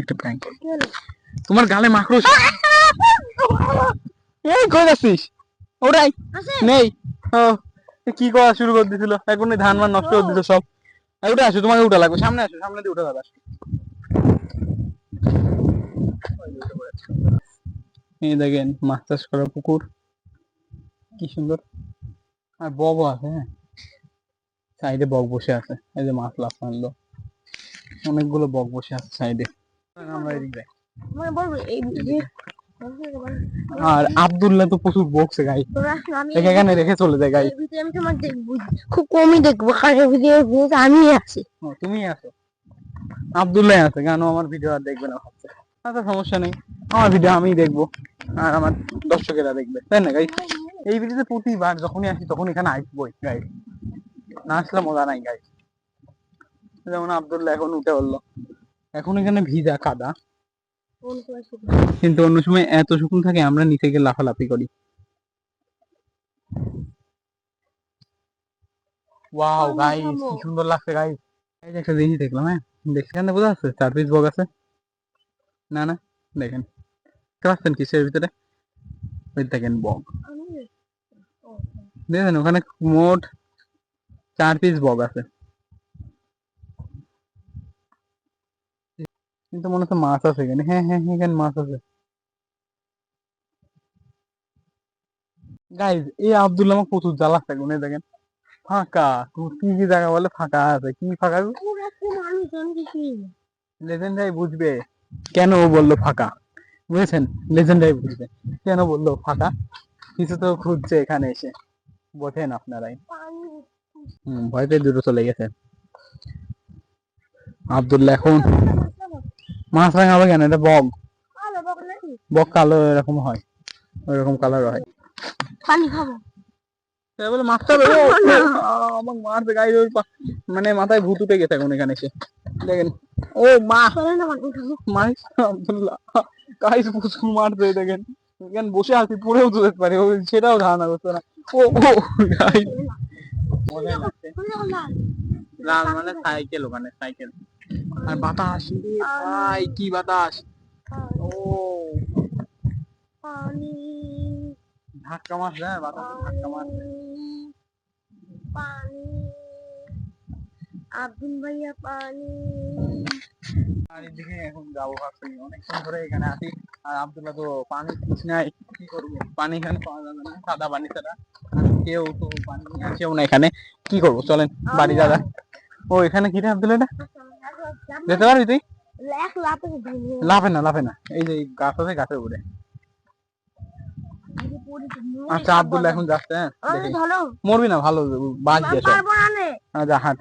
একটা প্র্যাঙ্ক তোমার গালে মাকড়স এই কই যাচ্ছিস ওরাই নেই ও কি করা শুরু করে দিছিল এখনই ধান মান নষ্ট করে দিল সব ওটা আসো তোমাকে উঠা লাগবে সামনে আসো সামনে দিয়ে উঠে যাবে এই দেখেন মাছ চাষ করা পুকুর কি সুন্দর আর বগ আছে হ্যাঁ সাইডে বগ বসে আছে এই যে মাছ লাফ মারলো অনেকগুলো বগ বসে আছে সাইডে আমরা এদিক যাই আর আব্দুল্লাহ তো প্রচুর বকছে গাই এখানে রেখে চলে যায় গাই আমি তোমার দেখবো খুব কমই দেখবো কারণ ভিডিও আমি আছি তুমি আছো আব্দুল্লাহ আছে কেন আমার ভিডিও আর দেখবে না ভাবছে আচ্ছা সমস্যা নেই আমার ভিডিও আমিই দেখবো আর আমার দর্শকেরা দেখবে তাই না গাই এই ভিডিওতে প্রতিবার যখনই আসি তখন এখানে আসবোই গাই না আসলে মজা নাই গাই যেমন আব্দুল্লাহ এখন উঠে বললো এখন এখানে ভিজা কাদা কিন্তু অন্য সময় এত শুকনো থাকে আমরা নিচে গিয়ে লাফালাফি করি ওয়াও গাইস কি সুন্দর লাগছে গাইস এই যে একটা জিনিস দেখলাম হ্যাঁ দেখছেন বোঝা যাচ্ছে 4 পিস বগ আছে না না দেখেন ক্রাসেন কিসের ভিতরে ওই দেখেন বগ দেখেন ওখানে মোট 4 পিস বগ আছে কিন্তু মনে হচ্ছে মাছ আছে এখানে হ্যাঁ হ্যাঁ এখানে মাছ আছে গাইস এই আব্দুল্লাহ আমাকে প্রচুর জ্বালাচ্ছে গুনে দেখেন ফাঁকা কি কি জায়গা বলে ফাঁকা আছে কি ফাঁকা লেজেন্ডাই বুঝবে কেন ও বললো ফাঁকা বুঝেছেন লেজেন্ডাই বুঝবে কেন বললো ফাঁকা কিছু তো খুঁজছে এখানে এসে বোঝেন আপনারাই ভয় পেয়ে দূরে চলে গেছে আব্দুল্লাহ এখন মাছ রাঙাবে কেন এটা বগ বগ কালো এরকম হয় ওইরকম কালার হয় পানি খাবো বলে মাছটা আমার মারবে গাই মানে মাথায় ভূত উঠে গেছে এখন এখানে এসে দেখেন ও মা মারিস আব্দুল্লাহ গাইস প্রচুর মারছে দেখেন এখানে বসে আছি পড়েও তো যেতে পারে সেটাও ধারণা করছে না ও ও গাইস লাল মানে সাইকেল ওখানে সাইকেল আর বাতাস ভাই কি বাতাস ও পানি ধাক্কা মারছে হ্যাঁ বাতাসে ধাক্কা মারছে পানি আব্দুল ভাইয়া পানি আর এদিকে এখন যাবো ভাবছি অনেকক্ষণ ধরে এখানে আছি আর আব্দুল্লাহ তো পানি নাই কি করবো পানি এখানে পাওয়া যাবে না সাদা পানি ছাড়া কেউ তো পানি নিয়ে আসেও না এখানে কি করবো চলেন বাড়ি দাদা ও এখানে কি রে আব্দুল্লাহ যেতে পারবি তুই লাফে না লাফে না এই যে গাছ আছে গাছের উপরে আচ্ছা আব্দুল্লাহ এখন যাচ্ছে হ্যাঁ মরবি না ভালো বাস দিয়ে আচ্ছা হাট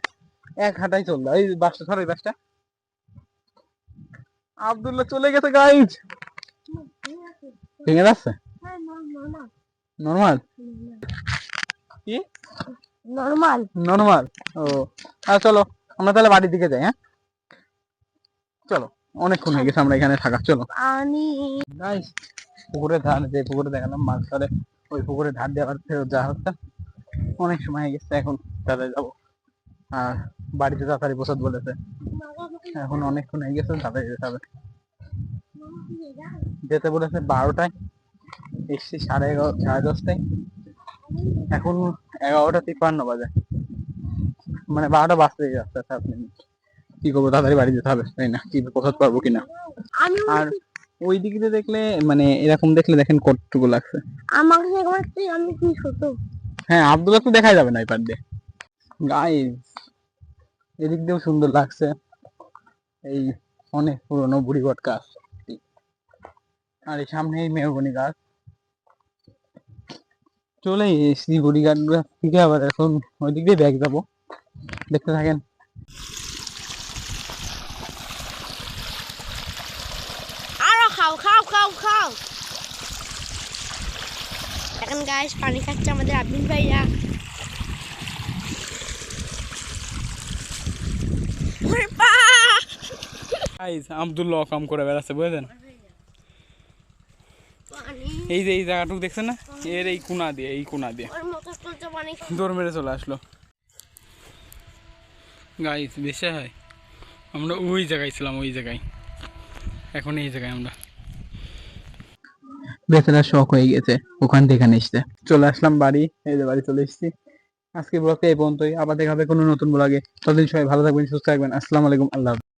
এক হাঁটাই চল এই বাসটা ধর এই বাসটা আব্দুল্লাহ চলে গেছে গাইজ ভেঙে যাচ্ছে নরমাল কি নরমাল নরমাল ও আচ্ছা চলো আমরা তাহলে বাড়ির দিকে যাই হ্যাঁ চলো অনেকক্ষণ হয়ে গেছে আমরা এখানে থাকা চলো গাইজ পুকুরের ধার যে পুকুরে দেখালাম মাছ ধরে ওই পুকুরে ধার দেওয়ার ফেরত যাওয়া হচ্ছে অনেক সময় হয়ে গেছে এখন তাহলে যাবো আর বাড়িতে তাড়াতাড়ি বসত বলেছে এখন অনেকক্ষণ হয়ে গেছে তাড়াতাড়ি যেতে হবে যেতে বলেছে 12টায় এসছি 10:30 এখন 11:53 বাজে মানে 12টা বাজতে যাচ্ছে 7 মিনিট কি করবো তাড়াতাড়ি বাড়ি যেতে হবে তাই না কি পৌঁছাতে পারবো কিনা আর ওই দিক দিয়ে দেখলে মানে এরকম দেখলে দেখেন কতটুকু লাগছে হ্যাঁ আব্দুল্লাহ তো দেখা যাবে না এই পার দিয়ে গাইস এদিক দিয়েও সুন্দর লাগছে এই অনেক পুরনো বুড়ি বট গাছ আর এই সামনে এই মেহগনি গাছ চলে এসছি বুড়ি গাছ থেকে আবার এখন ওই দিক দিয়ে ব্যাগ যাবো দেখতে থাকেন আরো খাও খাও খাও খাও এখন গাইস পানি খাচ্ছে আমাদের আব্দুল ভাইয়া আব্দুল্লাহ কাম করে বেড়াচ্ছে বুঝলেন এই যে এই জায়গাটুকু দেখছেন না এর এই কোনা দিয়ে দৌড় মেরে চলে আসলো গাইস বেশি হয় আমরা ওই জায়গায় ছিলাম, ওই জায়গায়, এখন এই জায়গায় আমরা। বেচারা শখ হয়ে গেছে ওখান থেকে এখানে এসে। চলে আসলাম বাড়ি, এই যে বাড়ি চলে এসেছি। আজকে ব্লগটা এই পর্যন্তই, আবার দেখা হবে কোনো নতুন ব্লগে। ততদিন সবাই ভালো থাকবেন, সুস্থ থাকবেন। আসসালামু আলাইকুম, আল্লাহ হাফেজ।